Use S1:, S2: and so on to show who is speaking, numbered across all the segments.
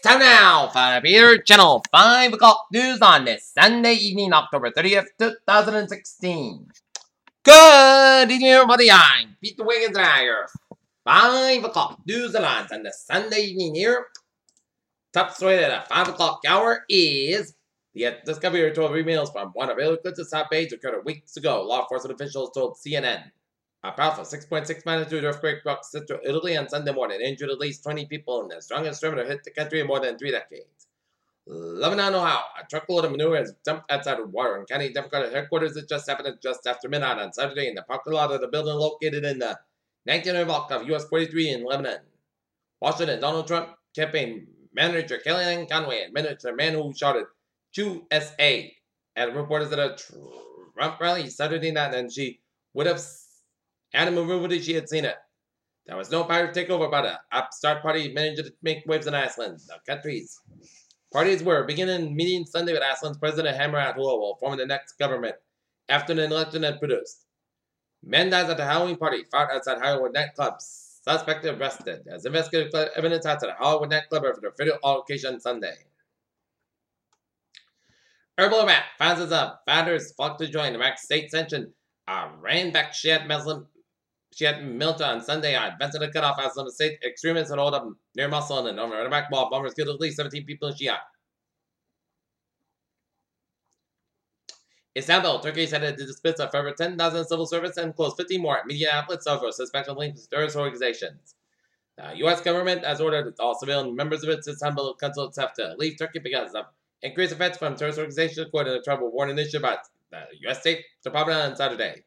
S1: time now for Beer Channel 5 o'clock news on this Sunday evening, October 30th, 2016. Good evening, everybody. I'm Peter Wiggins and I are 5 o'clock news and lines on this Sunday evening here. Top story at the 5 o'clock hour is the discovery of 12 emails from one of Hillary Clinton's top aides occurred weeks ago, law enforcement officials told CNN. A powerful 6.6 magnitude earthquake struck central Italy on Sunday morning, injured at least 20 people, and the strongest tremor hit the country in more than 3 decades. Lebanon, Ohio, a truckload of manure is dumped outside of Warren County Democratic headquarters. It just happened just after midnight on Saturday in the parking lot of the building located in the 1900 block of US 43 in Lebanon. Washington, Donald Trump campaign manager Kellyanne Conway admitted to the man who shouted USA at reporters at a Trump rally Saturday night, and she would have Adam removed she had seen it. There was no pirate takeover, but an upstart party managed to make waves in Iceland. The country's parties were beginning meeting Sunday with Iceland's President Hammer at Louisville, forming the next government after an election had produced. Men died at the Halloween party, fought outside Hollywood nightclubs, suspect arrested, as investigative evidence outside a Hollywood nightclub for the federal altercation Sunday. Herbal Rat thousands of founders flocked to join Iraq's state-sanctioned ran-back Shiite militant on Sunday on advancing to cut off Islamic State extremists had hold up near Mosul and over Iraq while bombers killed at least 17 people in Shia. Istanbul, Turkey said it dismissed over 10,000 civil servants and closed 50 more media outlets over suspected links to terrorist organizations. The U.S. government has ordered all civilian members of its Istanbul consulate staff to leave Turkey because of increased threats from terrorist organizations, according to a travel warning issue by the U.S. State Department on Saturday.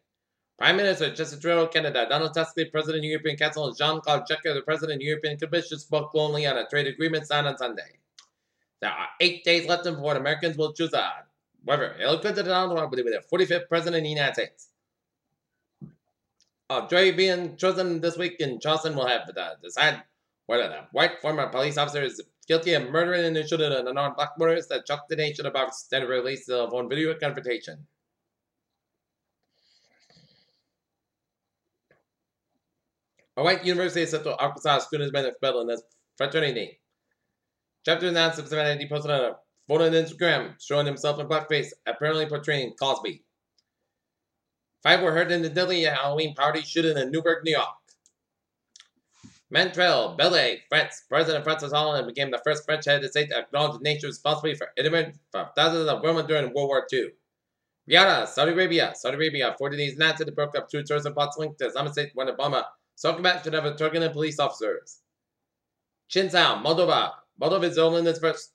S1: Prime Minister Justin Trudeau, Canada, Donald Tusk, the President of the European Council, and Jean-Claude Juncker, the President of the European Commission, spoke globally on a trade agreement signed on Sunday. There are 8 days left before Americans will choose whether Hillary Clinton and Donald Trump will be the 45th President of the United States. A jury being chosen this week in Charleston will have to decide whether the white former police officer is guilty of murdering and shooting an unarmed black motorist that shocked the nation about standard release of on video confrontation. A white University of Central Arkansas student has been expelled in this fraternity. Chapter announced that he posted a photo on Instagram showing himself in blackface, apparently portraying Cosby. 5 were hurt in the deadly Halloween party shooting in Newburgh, New York. Montreal, Belay, France. President Francis Hollande became the first French head of state to acknowledge the nation responsibility for immigrants for thousands of women during World War II. Riyadh, Saudi Arabia. 40 days after it broke up 2 terrorist plots linked to Islamic State when Obama so combat should have a target of police officers. Chinsau, Moldova. Moldova is holding its first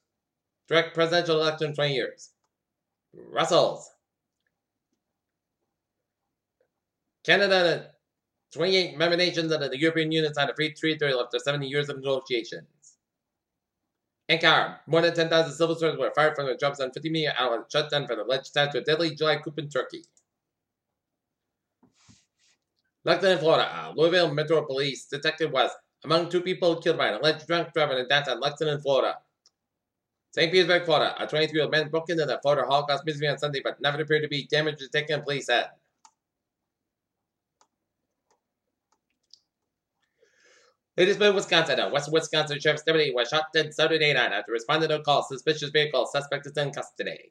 S1: direct presidential election in 20 years. Brussels. Canada, 28 member nations of the European Union signed a free trade deal after 70 years of negotiations. Ankara, more than 10,000 civil servants were fired from their jobs on 50 media outlets shut down for the alleged ties to a deadly July coup in Turkey. Luckton, Florida, Louisville Metro Police detective was among 2 people killed by an alleged drunk driver in a dance at Luckton, Florida. St. Petersburg, Florida, a 23-year-old man broke into the Florida Holocaust Museum on Sunday but never appeared to be damaged or taken, police said. Latest in Wisconsin, a West Wisconsin sheriff's deputy was shot dead Saturday night after responding to a call. Suspicious vehicle. Suspect is in custody.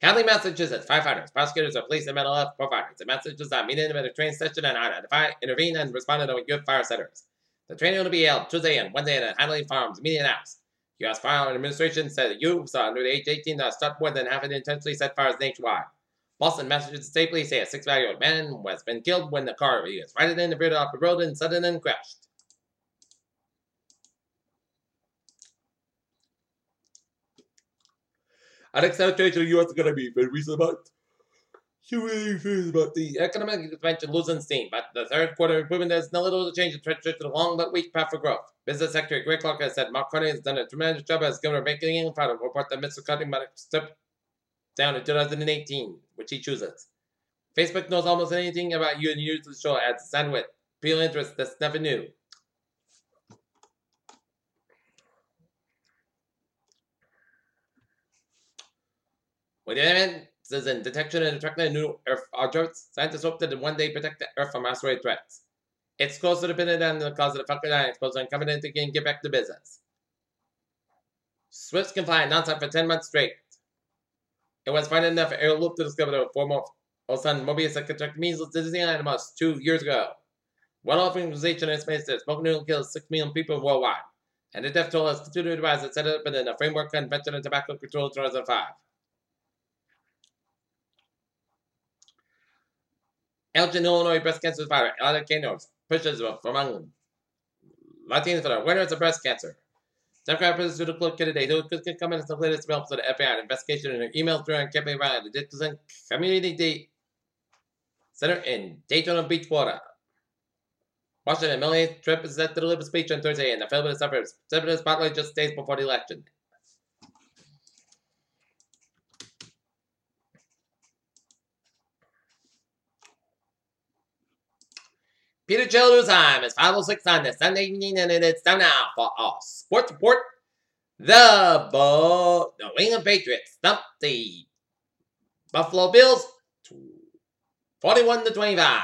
S1: Hadley, Massachusetts. Firefighters, prosecutors, and police and mental health providers in Massachusetts are meeting at a train station and identify, intervene, and responded to good fire setters. The training will be held Tuesday and Wednesday at Hadley Farms Meeting House. U.S. Fire Administration said that youths under the age 18 that start more than half of the intentionally set fires nationwide. Boston, Massachusetts State Police say a 65-year-old man has been killed when the car he was riding in veered off the road and suddenly crashed. Our next outrage in the U.S. is going to be very recent about the economic expansion losing steam, but the third quarter improvement has no little to change the trajectory to the long but weak path for growth. Business Secretary Greg Clark has said Mark Carney has done a tremendous job as governor, making it proud to report that Mr. Carney might step down in 2018, which he chooses. Facebook knows almost anything about you and uses the show as a sandwich. Real interest that's never new. With advances in detection and tracking of new Earth objects, scientists hope that in one day protect the Earth from asteroid threats. It's closely dependent on the cause of the fucking eye. It's close and confident they can get back to business. Swifts can fly nonstop for 10 months straight. It was fun enough for Air Loop to discover the former son Mobius that contracted measles to Disneyland almost 2 years ago. One-off organization in space that smoke needle kills 6 million people worldwide. And the death toll has continued to rise and set up within the Framework Convention on Tobacco Control 2005. Elgin, Illinois breast cancer survivor Ella Kano's pushes among Latinos for the winners of breast cancer. Democrat presidential candidate who could come in as the latest developments of the FBI investigation in her emails during campaign rally at the Dickinson Community Center in Daytona Beach, Florida. Washington Melanie Trump is set to deliver a speech on Thursday in the Philadelphia suburbs, spotlight just days before the election. Peter Children's time is 5:06 on the Sunday evening, and it's time now for our sports report. The New England Patriots stumped the Buffalo Bills 41-25.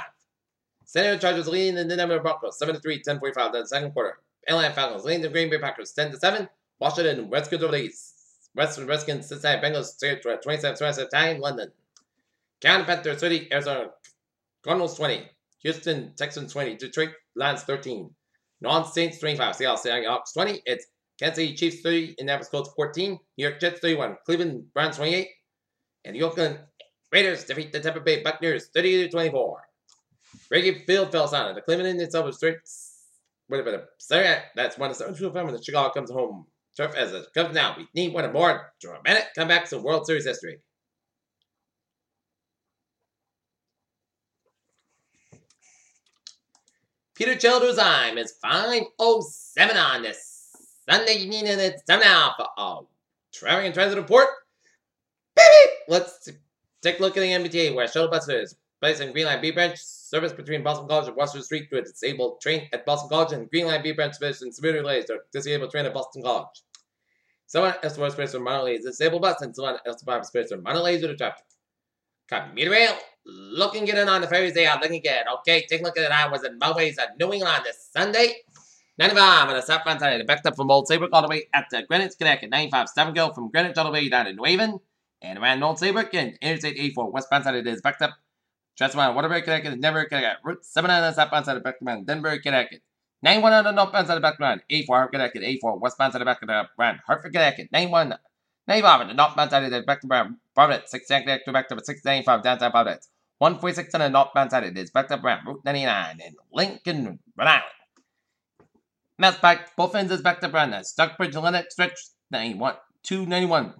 S1: San Diego Chargers leading the Denver Broncos 7-3, 10:45 in the second quarter. Atlanta Falcons leading the Green Bay Packers 10-7. Washington Redskins over the Western Redskins Cincinnati Bengals 27-27 time. London Carolina Panthers 30, Arizona Cardinals 20. Houston Texans 20, Detroit Lions 13, New Orleans Saints 25, Seattle Seahawks 20. It's Kansas City Chiefs 30, Indianapolis Colts 14, New York Jets 31, Cleveland Browns 28, and the Oakland Raiders defeat the Tampa Bay Buccaneers 30-24. Wrigley Field fell silent. The Cleveland Indians over straight. That's one of the 7-2 when the Chicago comes home turf as it comes now. We need one of more dramatic comebacks in World Series history. Peter Children's time is 5:07 on this Sunday evening, and it's time now for our traveling and transit report. Let's take a look at the MBTA, where shuttle buses placed in Green Line B branch service between Boston College and Washington Street to a disabled train at Boston College, and Green Line B branch service in severe delays to a disabled train at Boston College. Someone else was placed on Mondelez disabled bus, and someone else was placed on Mondelez with a traffic. Commuter rail. Looking good on the ferries, they are looking good. Okay, take a look at it. I was in Mulways at New England this Sunday. 95 on the southbound side, backed up from Old Saybrook all the way at Greenwich, Connecticut. 95 7 go from Greenwich all the way down to New Haven. And around Old Saybrook and Interstate 84 westbound side, it is backed up. Just around Waterbury, Connecticut, Denver, Connecticut. Route 7 on the southbound side, backed around Denver, Connecticut. 91 on the northbound side, backed around 84 Connecticut. 84 westbound side, backed around Hartford, Connecticut. 91. 95 on the northbound side, it is backed around Providence. 6 Connecticut, backed up 695 downtown Providence. 146 on the northbound side, it is backed up around Route 99 in Lincoln, Rhode Island. Mass back, both ends is backed up around the Stockbridge and Lennox stretch 91, 291.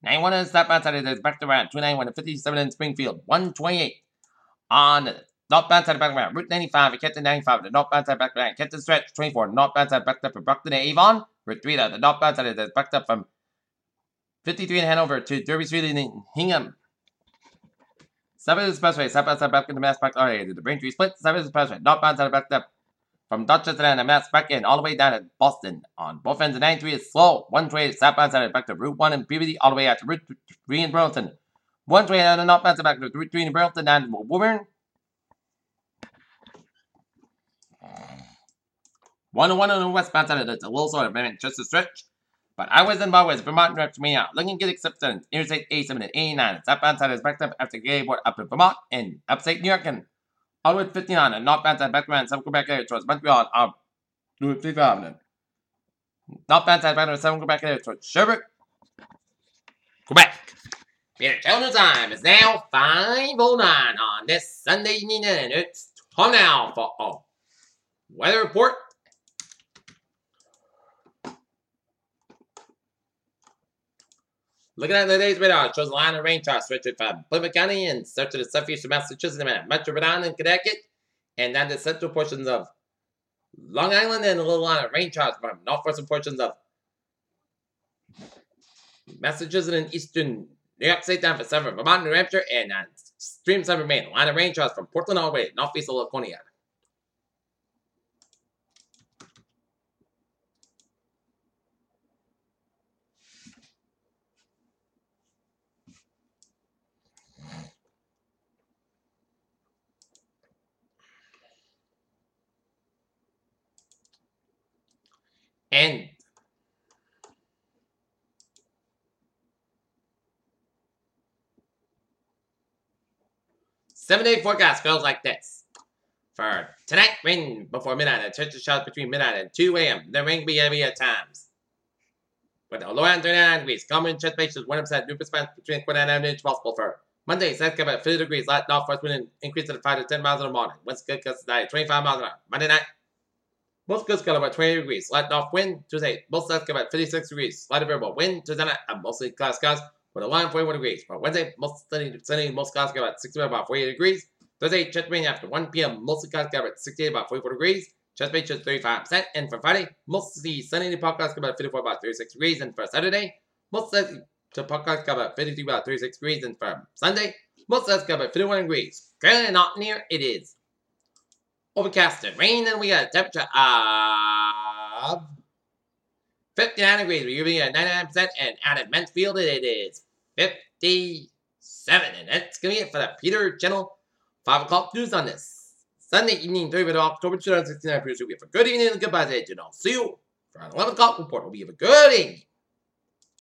S1: 91 on the southbound side, it is backed around 291 and 57 in Springfield. 128 on the northbound side, backed around Route 95 and Kenton 95. The northbound side, backed around Kenton stretch 24. Northbound side, backed up from Brockton to Avon. Route 3 the northbound side, it is backed up from 53 in Hanover to Derby Street in Hingham. 7 Expressway, southbound side back into Mass back area to the Braintree Split. 7 Expressway, northbound side backed up from Dorchester and Mass back in all the way down to Boston. On both ends, the 93 is slow. 128 southbound side back to Route 1 in Peabody all the way out to Route 3 in Burlington. 128 on the northbound side back to Route 3 in Burlington down to Woburn. 101 on the westbound side, that's a little sort of Manchester stretch. But I was in Byways, Vermont directs me out. Looking good except on Interstate 87 and 89. Southbound side is backed up after Gaybord up to Vermont and upstate New York and all the way 59 and northbound side back around 7 Quebec area towards Montreal up Route 5 Avenue. Northbound side back around 7 Quebec area towards Sherbrooke, Quebec. Peter Children's time is now 5:09 on this Sunday evening, and it's time now for a weather report. Looking at today's radar, it shows a line of rain charts stretching from Plymouth County and stretch to the southeastern Massachusetts and Metro Rhode Island and Connecticut, and down the central portions of Long Island, and a little line of rain charts from northwestern portions of Massachusetts and eastern New York State down for southern Vermont, New Hampshire, and extreme southern Maine. A line of rain charts from Portland all the way northeast of Laconia. 7-day forecast goes like this. For tonight, rain before midnight and chance of showers between midnight and 2 a.m. The rain will be heavy at times. With a low end 39 degrees, common anticipations 1% new percent between 49 and inch possible for Monday, set at 50 degrees, light northwest wind increase to 5 to 10 miles in the morning. West good gusts tonight, 25 miles an hour. Monday night, most gusts got about 20 degrees, light north wind. Tuesday, most gusts got about 56 degrees, slight variable wind. Tuesday night, mostly cloudy skies with a line 41 degrees. For Wednesday, most sunny, most clouds got about 60 about 48 degrees. Thursday, chance rain after 1 p.m. Mostly clouds got about 68 about 44 degrees. Chance rain just 35%. And for Friday, mostly sunny to podcast got about 54 about 36 degrees. And for Saturday, most sunny to podcast got about 53 about 36 degrees. And for Sunday, most clouds got about 51 degrees. Currently not near it is overcast and rain, and we got a temperature of 59 degrees. We're UV at 99%, and out at Mansfield it is 57. And that's going to be it for the Peter Channel 5 o'clock news on this Sunday evening, 3rd of October 2016. I appreciate you. Have a good evening and goodbye, today. And I'll see you for an 11 o'clock report. We'll be have a good evening.